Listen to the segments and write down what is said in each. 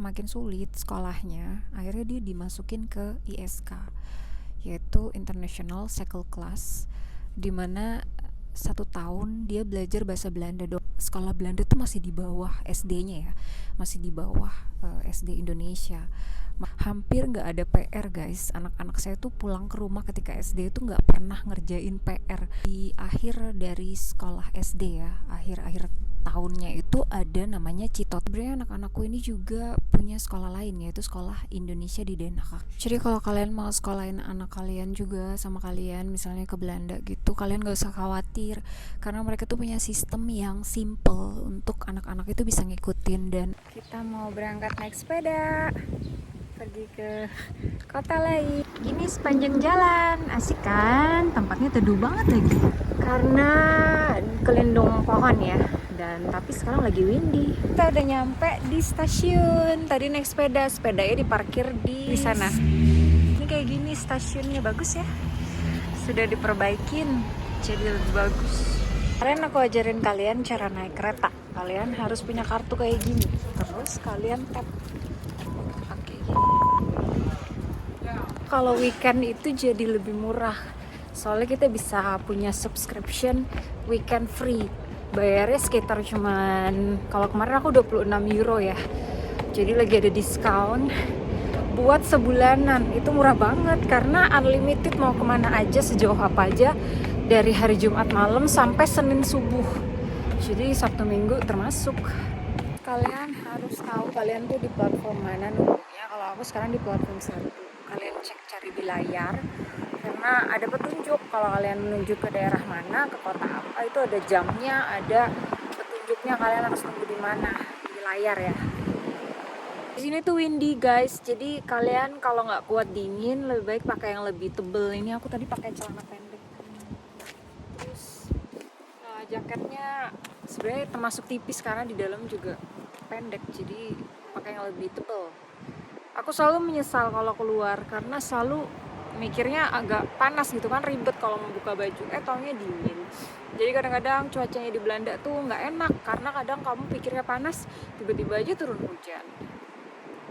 Makin sulit sekolahnya, akhirnya dia dimasukin ke ISK, yaitu International Cycle Class, dimana 1 tahun dia belajar bahasa Belanda. Sekolah Belanda tuh masih di bawah SD-nya ya, masih di bawah SD Indonesia. Hampir nggak ada PR guys. Anak-anak saya tuh pulang ke rumah ketika SD itu nggak pernah ngerjain PR. Di akhir dari sekolah SD ya, akhir-akhir tahunnya itu ada namanya Citot. Sebenarnya anak-anakku ini juga punya sekolah lain, yaitu sekolah Indonesia di Den Haag. Jadi kalau kalian mau sekolahin anak kalian juga sama kalian misalnya ke Belanda gitu, kalian gak usah khawatir karena mereka tuh punya sistem yang simple untuk anak-anak itu bisa ngikutin. Dan kita mau berangkat naik sepeda pergi ke kota lain. Ini sepanjang jalan, asik kan? Tempatnya teduh banget lagi karena kelindung pohon ya. Dan tapi sekarang lagi windy. Kita udah nyampe di stasiun. Tadi naik sepeda, sepedanya diparkir di sana. Ini kayak gini stasiunnya, bagus ya. Sudah diperbaikin jadi lebih bagus. Kalian aku ajarin kalian cara naik kereta. Kalian harus punya kartu kayak gini. Terus kalian tap. Kalau weekend itu jadi lebih murah, soalnya kita bisa punya subscription weekend free. Bayarnya sekitar cuman, kalau kemarin aku 26 euro ya, jadi lagi ada diskon buat sebulanan. Itu murah banget karena unlimited, mau kemana aja sejauh apa aja, dari hari Jumat malam sampai Senin subuh. Jadi Sabtu Minggu termasuk. Kalian harus tahu kalian tuh di platform mana nunggunya. Kalau aku sekarang di platform 1. Kalian cek cari di layar karena ada petunjuk. Kalau kalian menuju ke daerah mana, ke kota apa, itu ada jamnya, ada petunjuknya. Kalian harus tunggu di mana di layar ya. Di sini tuh windy guys, jadi kalian kalau nggak kuat dingin lebih baik pakai yang lebih tebel. Ini aku tadi pakai celana pendek. Terus jaketnya sebenarnya termasuk tipis karena di dalam juga pendek, jadi pakai yang lebih tebal. Aku selalu menyesal kalau keluar karena selalu mikirnya agak panas gitu kan, ribet kalau membuka baju, taunya dingin. Jadi kadang-kadang cuacanya di Belanda tuh nggak enak karena kadang kamu pikirnya panas, tiba-tiba aja turun hujan.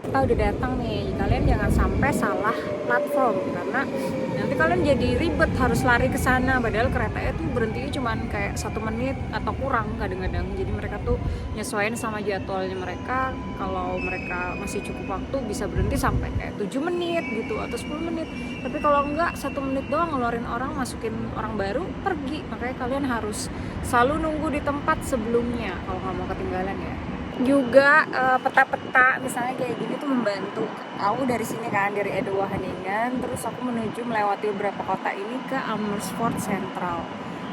Kita udah datang nih, kalian jangan sampai salah platform karena nanti kalian jadi ribet harus lari ke sana, padahal keretanya tuh berhentinya cuman kayak 1 menit atau kurang kadang-kadang. Jadi mereka tuh nyesuaiin sama jadwalnya mereka. Kalau mereka masih cukup waktu bisa berhenti sampai kayak 7 menit gitu atau 10 menit. Tapi kalau enggak 1 menit doang ngeluarin orang, masukin orang baru, pergi. Makanya kalian harus selalu nunggu di tempat sebelumnya kalau nggak mau ketinggalan ya. Juga peta-peta misalnya kayak gini tuh membantu. Aku dari sini kan, dari Edo-Wageningen, terus aku menuju melewati beberapa kota ini ke Amersfoort Central.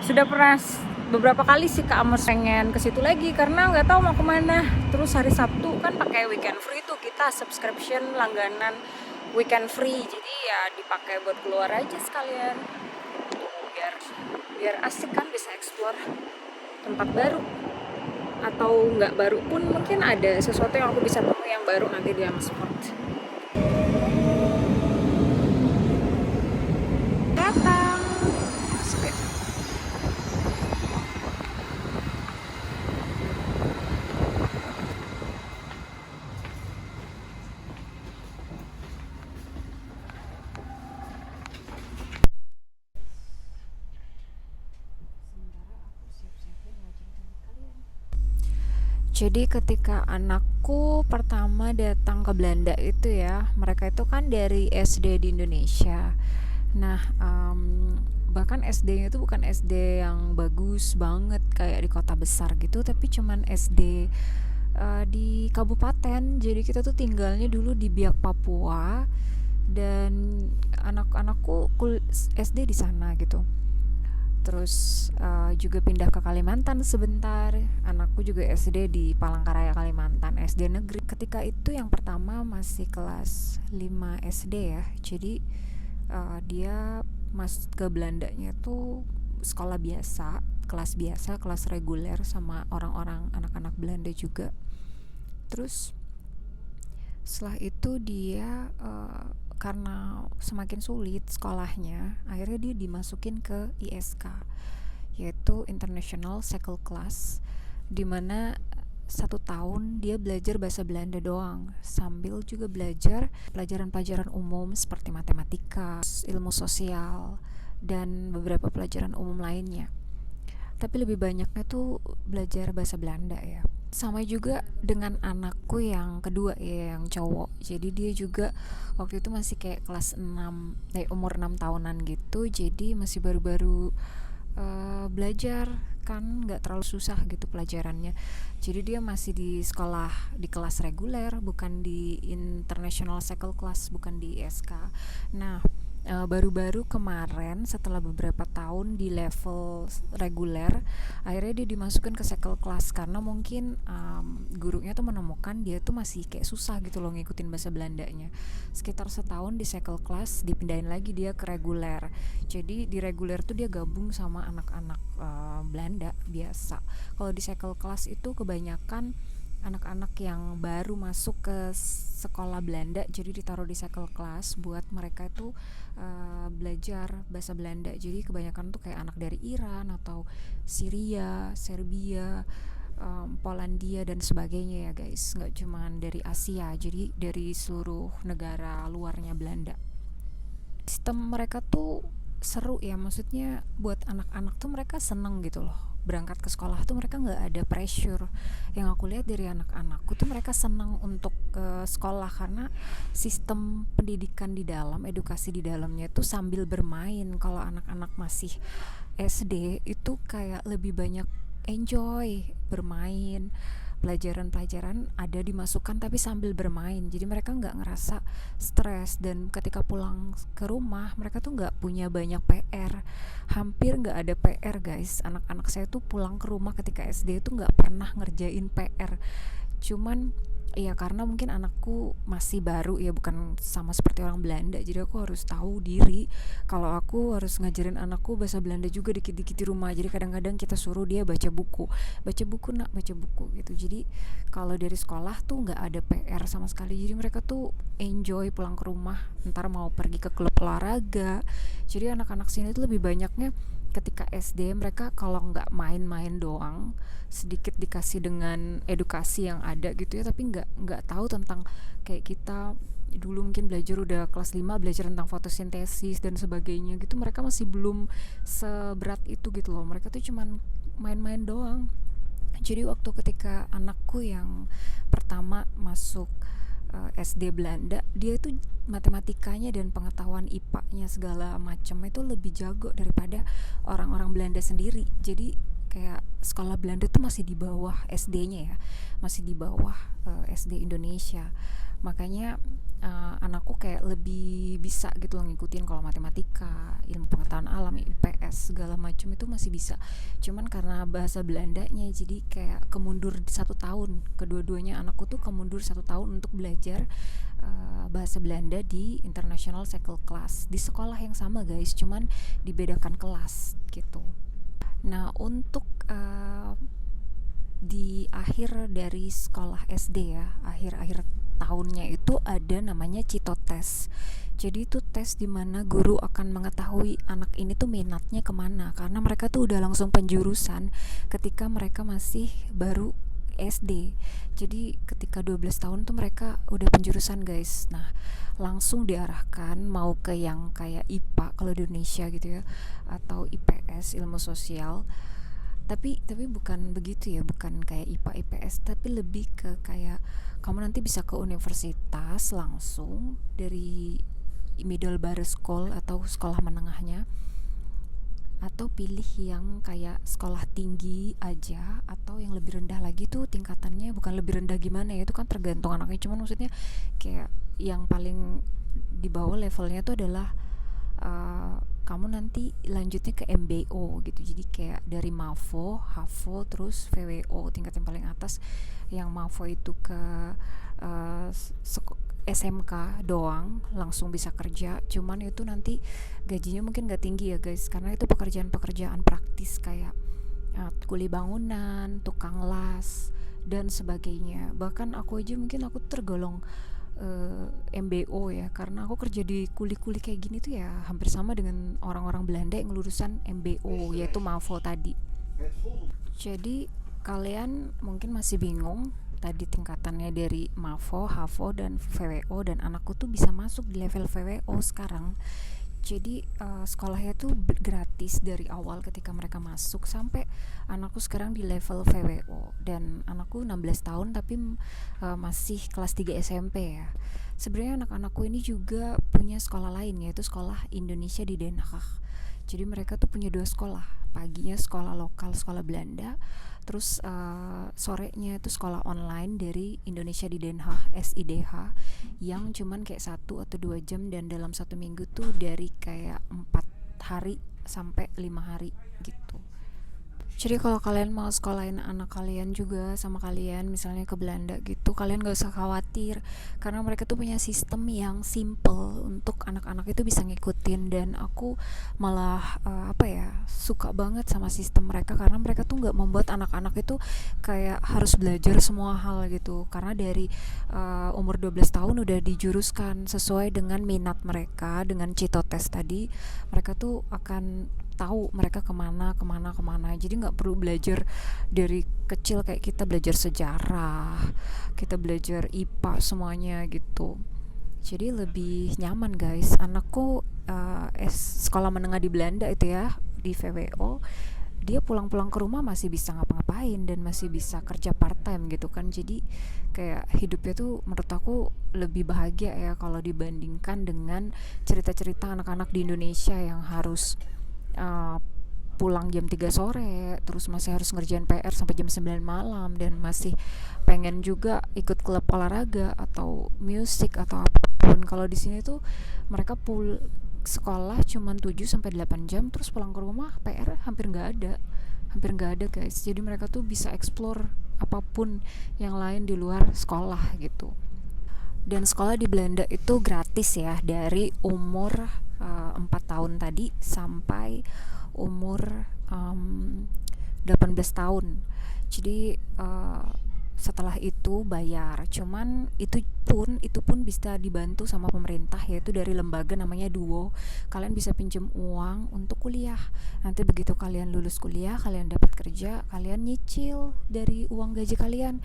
Sudah pernah beberapa kali sih ke Amersfoort, pengen ke situ lagi karena nggak tahu mau kemana. Terus hari Sabtu kan pakai weekend free tuh, kita subscription langganan weekend free, jadi ya dipakai buat keluar aja sekalian. Biar asik kan, bisa explore tempat baru. Atau nggak baru pun mungkin ada sesuatu yang aku bisa temui yang baru nanti di Amersfoort. Datang. Jadi ketika anakku pertama datang ke Belanda itu ya, mereka itu kan dari SD di Indonesia. Nah, bahkan SD-nya itu bukan SD yang bagus banget kayak di kota besar gitu, tapi cuman SD di kabupaten. Jadi kita tuh tinggalnya dulu di Biak, Papua, dan anak-anakku SD di sana gitu. Terus juga pindah ke Kalimantan sebentar. Anakku juga SD di Palangkaraya, Kalimantan, SD negeri. Ketika itu yang pertama masih kelas 5 SD ya. Jadi dia ke Belandanya tuh sekolah biasa, kelas reguler sama orang-orang anak-anak Belanda juga. Terus setelah itu dia karena semakin sulit sekolahnya, akhirnya dia dimasukin ke ISK, yaitu International Cycle Class, dimana 1 tahun dia belajar bahasa Belanda doang, sambil juga belajar pelajaran-pelajaran umum seperti matematika, ilmu sosial, dan beberapa pelajaran umum lainnya. Tapi lebih banyaknya tuh belajar bahasa Belanda ya. Sama juga dengan anakku yang kedua ya, yang cowok. Jadi dia juga waktu itu masih kayak kelas 6, umur 6 tahunan gitu. Jadi masih baru-baru belajar, kan nggak terlalu susah gitu pelajarannya. Jadi dia masih di sekolah di kelas reguler, bukan di international cycle class, bukan di ISK. Nah, baru-baru kemarin setelah beberapa tahun di level reguler, akhirnya dia dimasukkan ke cycle class karena mungkin gurunya tuh menemukan dia tuh masih kayak susah gitu loh ngikutin bahasa Belandanya. Sekitar setahun di cycle class, dipindahin lagi dia ke reguler. Jadi di reguler tuh dia gabung sama anak-anak Belanda biasa. Kalau di cycle class itu kebanyakan anak-anak yang baru masuk ke sekolah Belanda, jadi ditaruh di cycle class buat mereka itu belajar bahasa Belanda. Jadi kebanyakan tuh kayak anak dari Iran atau Syria, Serbia, Polandia dan sebagainya ya guys. Nggak cuma dari Asia, jadi dari seluruh negara luarnya Belanda. Sistem mereka tuh seru ya, maksudnya buat anak-anak tuh mereka seneng gitu loh. Berangkat ke sekolah tuh mereka nggak ada pressure. Yang aku lihat dari anak-anakku tuh mereka senang untuk ke sekolah karena sistem pendidikan di dalam, edukasi di dalamnya tuh sambil bermain. Kalau anak-anak masih SD itu kayak lebih banyak enjoy bermain, pelajaran-pelajaran ada dimasukkan tapi sambil bermain, jadi mereka nggak ngerasa stres. Dan ketika pulang ke rumah mereka tuh nggak punya banyak PR, hampir nggak ada PR guys. Anak-anak saya tuh pulang ke rumah ketika SD tuh nggak pernah ngerjain PR. Cuman ya karena mungkin anakku masih baru ya, bukan sama seperti orang Belanda, jadi aku harus tahu diri kalau aku harus ngajarin anakku bahasa Belanda juga dikit-dikit di rumah. Jadi kadang-kadang kita suruh dia baca buku nak, baca buku gitu. Jadi kalau dari sekolah tuh nggak ada PR sama sekali, jadi mereka tuh enjoy pulang ke rumah, ntar mau pergi ke klub olahraga. Jadi anak-anak sini tuh lebih banyaknya ketika SD mereka kalau nggak main-main doang, sedikit dikasih dengan edukasi yang ada gitu ya, tapi nggak tahu tentang kayak kita dulu mungkin belajar udah kelas 5 belajar tentang fotosintesis dan sebagainya gitu. Mereka masih belum seberat itu gitu loh, mereka tuh cuman main-main doang. Jadi waktu ketika anakku yang pertama masuk SD Belanda, dia itu matematikanya dan pengetahuan IPA-nya segala macam itu lebih jago daripada orang-orang Belanda sendiri. Jadi kayak sekolah Belanda tuh masih di bawah SD-nya ya, masih di bawah SD Indonesia. Makanya anakku kayak lebih bisa gitu loh ngikutin. Kalau matematika, ilmu pengetahuan alam, IPS segala macam itu masih bisa. Cuman karena bahasa Belandanya jadi kayak kemundur 1 tahun. Kedua-duanya anakku tuh kemundur 1 tahun untuk belajar bahasa Belanda di International Cycle Class di sekolah yang sama guys, cuman dibedakan kelas gitu. Nah untuk di akhir dari sekolah SD ya, akhir-akhir tahunnya itu ada namanya citotes. Jadi itu tes dimana guru akan mengetahui anak ini tuh minatnya kemana, karena mereka tuh udah langsung penjurusan ketika mereka masih baru SD. Jadi ketika 12 tahun tuh mereka udah penjurusan guys. Nah langsung diarahkan mau ke yang kayak IPA kalau di Indonesia gitu ya, atau IPS, ilmu sosial. Tapi bukan begitu ya, bukan kayak IPA IPS, tapi lebih ke kayak kamu nanti bisa ke universitas langsung dari middle bar school atau sekolah menengahnya, atau pilih yang kayak sekolah tinggi aja, atau yang lebih rendah lagi tuh tingkatannya. Bukan lebih rendah gimana ya, itu kan tergantung anaknya, cuman maksudnya kayak yang paling di bawah levelnya tuh adalah kamu nanti lanjutnya ke MBO gitu. Jadi kayak dari MAVO, HAVO, terus VWO tingkat yang paling atas. Yang MAVO itu ke SMK doang, langsung bisa kerja. Cuman itu nanti gajinya mungkin gak tinggi ya guys, karena itu pekerjaan-pekerjaan praktis kayak kuli bangunan, tukang las, dan sebagainya. Bahkan aku aja mungkin aku tergolong MBO ya, karena aku kerja di kuli-kuli kayak gini tuh ya hampir sama dengan orang-orang Belanda yang lulusan MBO, yaitu MAVO tadi. Jadi Kalian mungkin masih bingung tadi tingkatannya dari MAVO, HAVO, dan VWO, dan anakku tuh bisa masuk di level VWO sekarang. Jadi sekolahnya tuh gratis dari awal ketika mereka masuk sampai anakku sekarang di level VWO, dan anakku 16 tahun tapi masih kelas 3 SMP ya. Sebenarnya anak-anakku ini juga punya sekolah lain, yaitu sekolah Indonesia di Den Haag. Jadi mereka tuh punya 2 sekolah, paginya sekolah lokal, sekolah Belanda, terus sorenya itu sekolah online dari Indonesia di Den Haag, SIDH, yang cuman kayak 1 atau 2 jam, dan dalam 1 minggu tuh dari kayak 4 hari sampai 5 hari gitu. Jadi kalau kalian mau sekolahin anak kalian juga sama kalian, misalnya ke Belanda gitu, kalian gak usah khawatir, karena mereka tuh punya sistem yang simple untuk anak-anak itu bisa ngikutin. Dan aku malah suka banget sama sistem mereka, karena mereka tuh gak membuat anak-anak itu kayak harus belajar semua hal gitu. Karena dari umur 12 tahun udah dijuruskan sesuai dengan minat mereka, dengan citotes tadi, mereka tuh akan tahu mereka kemana. Jadi nggak perlu belajar dari kecil kayak kita belajar sejarah, kita belajar IPA semuanya gitu. Jadi lebih nyaman guys. Anakku sekolah menengah di Belanda itu ya, di VWO, dia pulang-pulang ke rumah masih bisa ngapa-ngapain dan masih bisa kerja part time gitu kan. Jadi kayak hidupnya tuh menurut aku lebih bahagia ya kalau dibandingkan dengan cerita-cerita anak-anak di Indonesia yang harus pulang jam 3 sore, terus masih harus ngerjain PR sampai jam 9 malam, dan masih pengen juga ikut klub olahraga atau musik atau apapun. Kalau di sini tuh mereka sekolah cuma 7 sampai 8 jam, terus pulang ke rumah PR hampir nggak ada guys. Jadi mereka tuh bisa explore apapun yang lain di luar sekolah gitu. Dan sekolah di Belanda itu gratis ya, dari umur 4 tahun tadi sampai umur 18 tahun. Jadi setelah itu bayar. Cuman itu pun bisa dibantu sama pemerintah, yaitu dari lembaga namanya Duo. Kalian bisa pinjam uang untuk kuliah. Nanti begitu kalian lulus kuliah, kalian dapat kerja, kalian nyicil dari uang gaji kalian.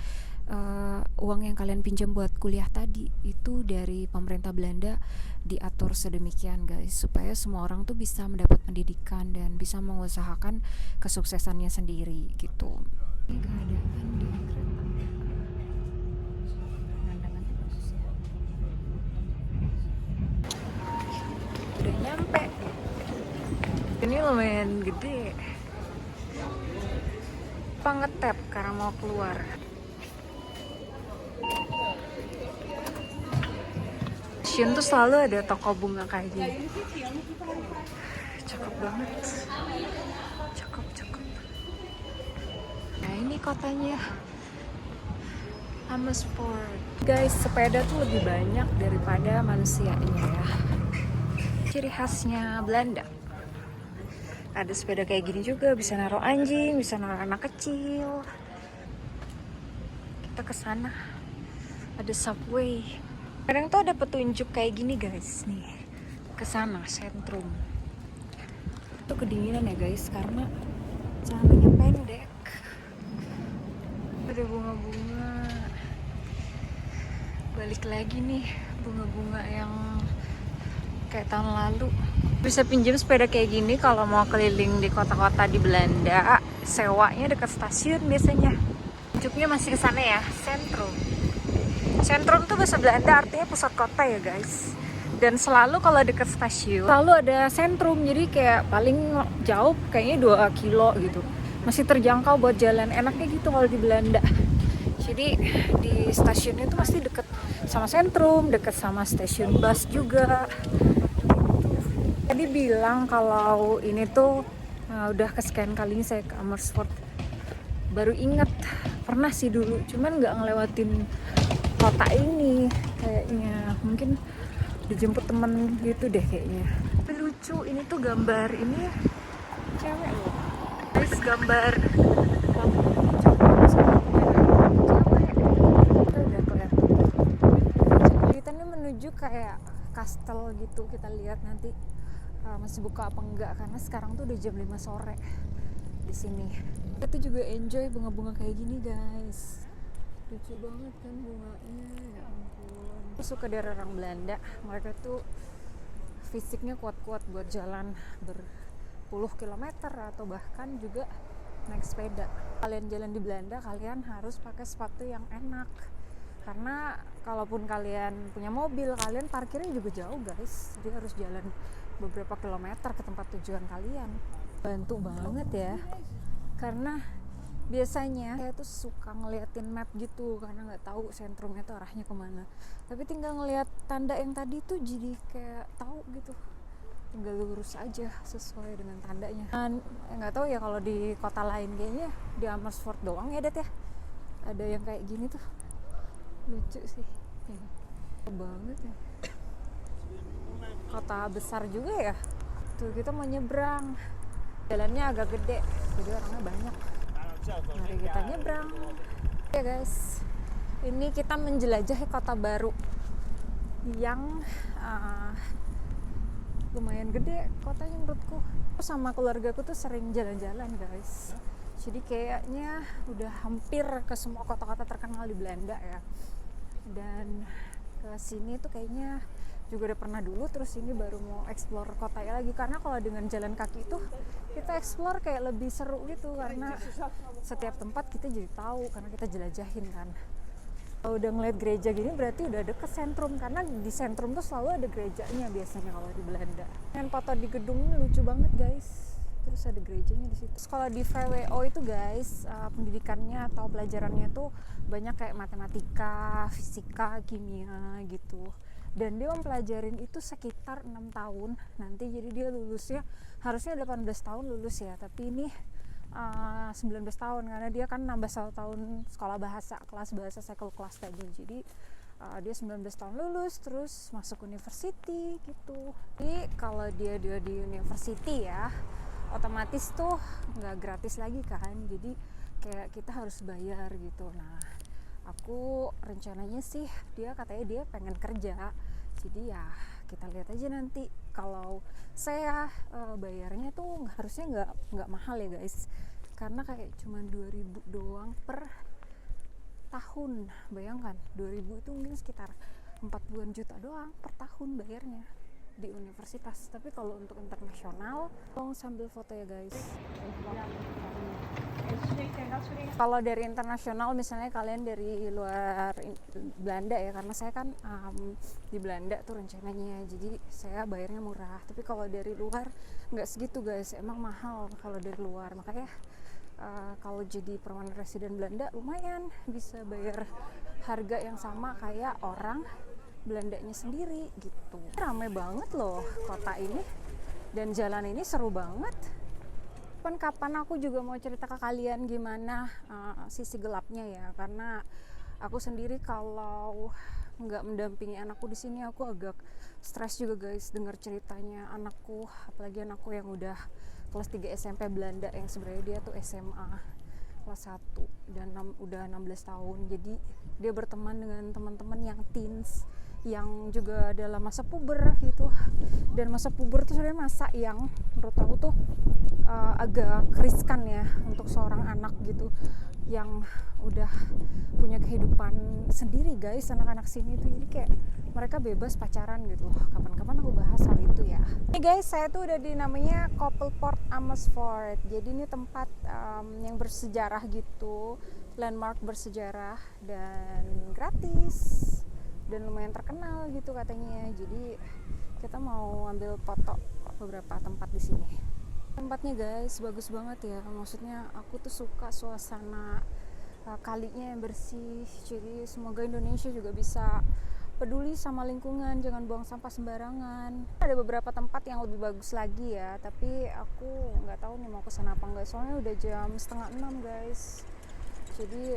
Uang yang kalian pinjam buat kuliah tadi itu dari pemerintah Belanda diatur sedemikian guys, supaya semua orang tuh bisa mendapat pendidikan dan bisa mengusahakan kesuksesannya sendiri gitu. Ini keadaan di kereta pemandangannya bagus ya. Udah nyampe. Ini lumayan gede. Ngetap karena mau keluar. Stasiun tuh selalu ada toko bunga kayak gini. Cakep banget. Cakep. Nah ini kotanya, Amersfoort. Guys, sepeda tuh lebih banyak daripada manusianya ya. Ciri khasnya Belanda. Ada sepeda kayak gini juga, bisa naruh anjing, bisa naruh anak kecil. Kita ke sana. Ada subway. Kadang tuh ada petunjuk kayak gini guys, nih ke sana sentrum. Itu kedinginan ya guys, karena celananya pendek. Ada bunga-bunga. Balik lagi nih, bunga-bunga yang kayak tahun lalu. Bisa pinjam sepeda kayak gini kalau mau keliling di kota-kota di Belanda. Sewanya dekat stasiun biasanya. Tunjuknya masih ke sana ya, sentrum. Sentrum tuh bahasa Belanda artinya pusat kota ya guys. Dan selalu kalau dekat stasiun selalu ada sentrum, jadi kayak paling jauh kayaknya 2 kilo gitu. Masih terjangkau buat jalan, enaknya gitu kalau di Belanda. Jadi di stasiunnya itu pasti deket sama sentrum, deket sama stasiun bus juga. Tadi bilang kalau ini tuh udah kesekian kalinya saya ke Amersfoort. Baru ingat, pernah sih dulu, cuman nggak ngelewatin kota ini kayaknya. Mungkin dijemput temen gitu deh kayaknya. Tapi lucu, ini tuh gambar ini cewek loh guys, gambar kelihatannya menuju kayak kastel gitu. Kita lihat nanti masih buka apa enggak, karena sekarang tuh udah jam 5 sore di sini. Kita juga enjoy bunga-bunga kayak gini guys, lucu banget kan bunganya, ya ampun. Aku suka dari orang Belanda, mereka tuh fisiknya kuat-kuat buat jalan berpuluh kilometer atau bahkan juga naik sepeda. Kalian jalan di Belanda, kalian harus pakai sepatu yang enak, karena kalaupun kalian punya mobil, kalian parkirnya juga jauh guys, jadi harus jalan beberapa kilometer ke tempat tujuan kalian. Bantu banget ya, karena biasanya saya tuh suka ngeliatin map gitu karena nggak tahu sentrumnya tuh arahnya kemana, tapi tinggal ngeliat tanda yang tadi tuh jadi kayak tahu gitu, tinggal lurus aja sesuai dengan tandanya. Dan nggak tahu ya kalau di kota lain, kayaknya di Amersfoort doang ya Det ya ada yang kayak gini tuh, lucu sih banget ya. Kota besar juga ya tuh, kita mau nyebrang, jalannya agak gede jadi orangnya banyak. Mari kita nyebrang ya guys. Ini kita menjelajahi kota baru yang lumayan gede kotanya menurutku. Aku sama keluargaku tuh sering jalan-jalan guys, jadi kayaknya udah hampir ke semua kota-kota terkenal di Belanda ya. Dan ke sini tuh kayaknya juga udah pernah dulu, terus ini baru mau explore kotanya lagi, karena kalau dengan jalan kaki itu kita explore kayak lebih seru gitu, karena setiap tempat kita jadi tahu karena kita jelajahin kan. Kalau udah ngeliat gereja gini berarti udah deket sentrum, karena di sentrum tuh selalu ada gerejanya biasanya kalau di Belanda. Yang foto di gedung ini lucu banget guys, terus ada gerejanya di situ. Kalau di VWO itu guys, pendidikannya atau pelajarannya tuh banyak kayak matematika, fisika, kimia gitu. Dan dia mempelajarin itu sekitar 6 tahun nanti, jadi dia lulusnya harusnya 18 tahun lulus ya, tapi ini 19 tahun karena dia kan nambah 1 tahun sekolah bahasa, kelas bahasa cycle class tadi. Jadi dia 19 tahun lulus terus masuk university gitu. Jadi kalau dia di university ya otomatis tuh nggak gratis lagi kan, jadi kayak kita harus bayar gitu. Nah aku rencananya sih, dia katanya dia pengen kerja, jadi ya kita lihat aja nanti. Kalau saya bayarnya tuh harusnya nggak mahal ya guys, karena kayak cuma 2.000 doang per tahun. Bayangkan 2.000 itu mungkin sekitar 40-an juta doang per tahun bayarnya di universitas. Tapi kalau untuk internasional, tolong sambil foto ya guys. Kalau dari internasional, misalnya kalian dari luar Belanda ya, karena saya kan di Belanda tuh rencananya, jadi saya bayarnya murah. Tapi kalau dari luar nggak segitu guys, emang mahal kalau dari luar. Makanya kalau jadi permanent resident Belanda lumayan bisa bayar harga yang sama kayak orang Belandanya sendiri gitu. Ramai banget loh kota ini, dan jalan ini seru banget. Kapan aku juga mau cerita ke kalian gimana sisi gelapnya ya, karena aku sendiri kalau nggak mendampingi anakku di sini aku agak stres juga guys dengar ceritanya anakku, apalagi anakku yang udah kelas 3 SMP Belanda, yang sebenarnya dia tuh SMA kelas 1 dan udah 16 tahun. Jadi dia berteman dengan teman-teman yang teens, yang juga dalam masa puber gitu. Dan masa puber itu sebenarnya masa yang menurut aku tuh agak riskan ya untuk seorang anak gitu, yang udah punya kehidupan sendiri guys, anak-anak sini tuh. Jadi kayak mereka bebas pacaran gitu. Kapan-kapan aku bahas hal itu ya. Ini guys, saya tuh udah di namanya Koppelpoort Amersfoort. Jadi ini tempat yang bersejarah gitu, landmark bersejarah dan gratis dan lumayan terkenal gitu katanya. Jadi kita mau ambil foto beberapa tempat di sini. Tempatnya guys bagus banget ya, maksudnya aku tuh suka suasana kalinya yang bersih. Jadi semoga Indonesia juga bisa peduli sama lingkungan, jangan buang sampah sembarangan. Ada beberapa tempat yang lebih bagus lagi ya, tapi aku nggak tahu nih mau kesana apa enggak, soalnya udah jam 5:30 guys. Jadi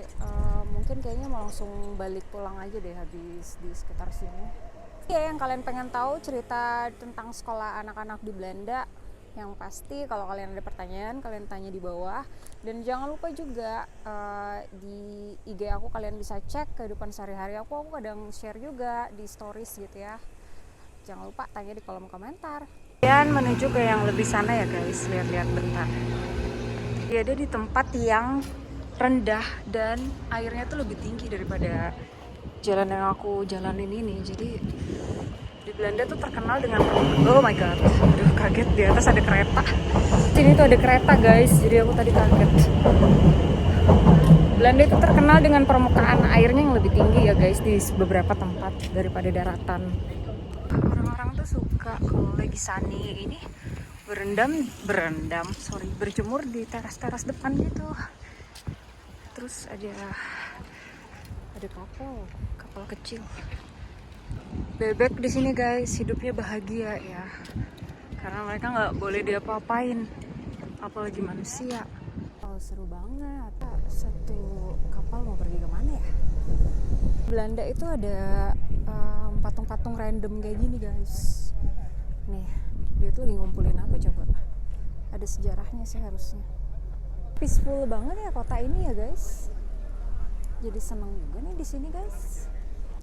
mungkin kayaknya mau langsung balik pulang aja deh habis di sekitar sini. Ya, yang kalian pengen tahu cerita tentang sekolah anak-anak di Belanda, yang pasti kalau kalian ada pertanyaan kalian tanya di bawah. Dan jangan lupa juga di IG aku kalian bisa cek kehidupan sehari-hari aku kadang share juga di stories gitu ya. Jangan lupa tanya di kolom komentar. Dan menuju ke yang lebih sana ya guys, lihat-lihat bentar. lagi ada di tempat yang rendah dan airnya tuh lebih tinggi daripada jalan yang aku jalanin ini. Jadi di Belanda tuh terkenal dengan, oh my god, aduh kaget, di atas ada kereta. Sini tuh ada kereta guys, jadi aku tadi kaget. Belanda itu terkenal dengan permukaan airnya yang lebih tinggi ya guys di beberapa tempat daripada daratan. Orang-orang tuh suka kalau lagi sunny ini berjemur di teras-teras depan gitu. Terus ada kapal kecil. Bebek di sini guys hidupnya bahagia ya, karena mereka nggak boleh diapa-apain, apalagi manusia. Oh, seru banget. Satu kapal mau pergi kemana ya? Belanda itu ada patung-patung random kayak gini guys. Nih, dia tuh lagi ngumpulin apa coba? Ada sejarahnya sih harusnya. Peaceful banget ya kota ini ya guys. Jadi seneng juga nih di sini guys.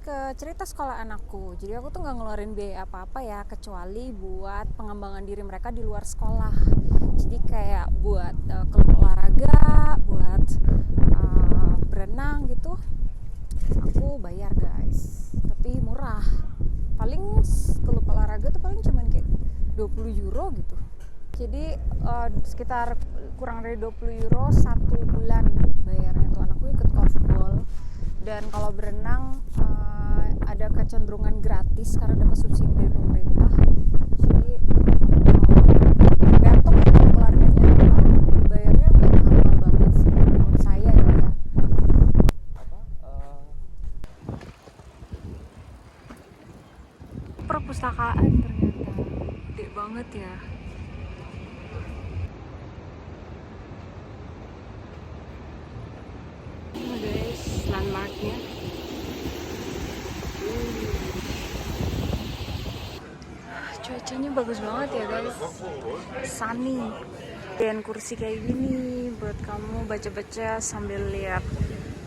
Ke cerita sekolah anakku, jadi aku tuh nggak ngeluarin biaya apa-apa ya, kecuali buat pengembangan diri mereka di luar sekolah. Jadi kayak buat klub olahraga, buat berenang gitu, aku bayar guys, tapi murah. Paling klub olahraga tuh paling cuman kayak 20 euro gitu. Jadi sekitar kurang dari 20 euro 1 bulan bayarnya tuh. Anakku ikut korfball. Dan kalau berenang ada kecenderungan gratis karena dapat subsidi dari pemerintah. Jadi tergantung ya olahraga bayarnya nggak mahal banget sih menurut saya ya. Perpustakaan ternyata gede banget ya. Ini guys landmarknya. Cuacanya bagus banget ya guys, sunny. Dan kursi kayak gini buat kamu baca-baca sambil lihat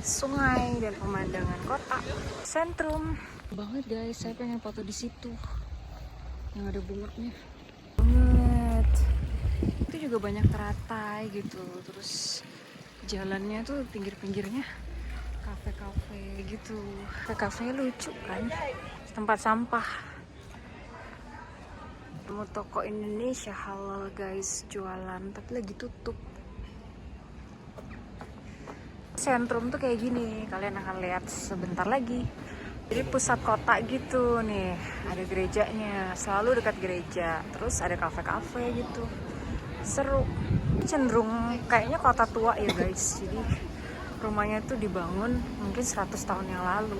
sungai dan pemandangan kota. Sentrum banget guys, saya pengen foto di situ yang ada bunganya banget. Itu juga banyak teratai gitu, terus jalannya tuh pinggir-pinggirnya kafe-kafe gitu. Kafe-kafenya lucu kan, tempat sampah. Temu toko Indonesia halal guys jualan, tapi lagi tutup. Sentrum tuh kayak gini, kalian akan lihat sebentar lagi. Jadi pusat kota gitu nih, ada gerejanya, selalu dekat gereja. Terus ada kafe-kafe gitu, seru. Cenderung kayaknya kota tua ya guys. Jadi rumahnya tuh dibangun mungkin 100 tahun yang lalu.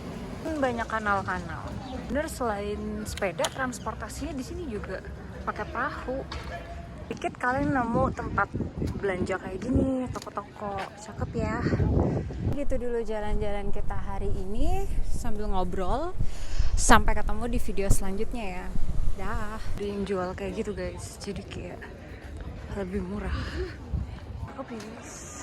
Banyak kanal-kanal. Bener, selain sepeda, transportasinya di sini juga pakai perahu. Dikit kalian nemu tempat belanja kayak gini, toko-toko, cakep ya. Gitu dulu jalan-jalan kita hari ini sambil ngobrol. Sampai ketemu di video selanjutnya ya. Dah. Ada yang jual kayak gitu guys, jadi kayak lebih murah. Cakep ya guys.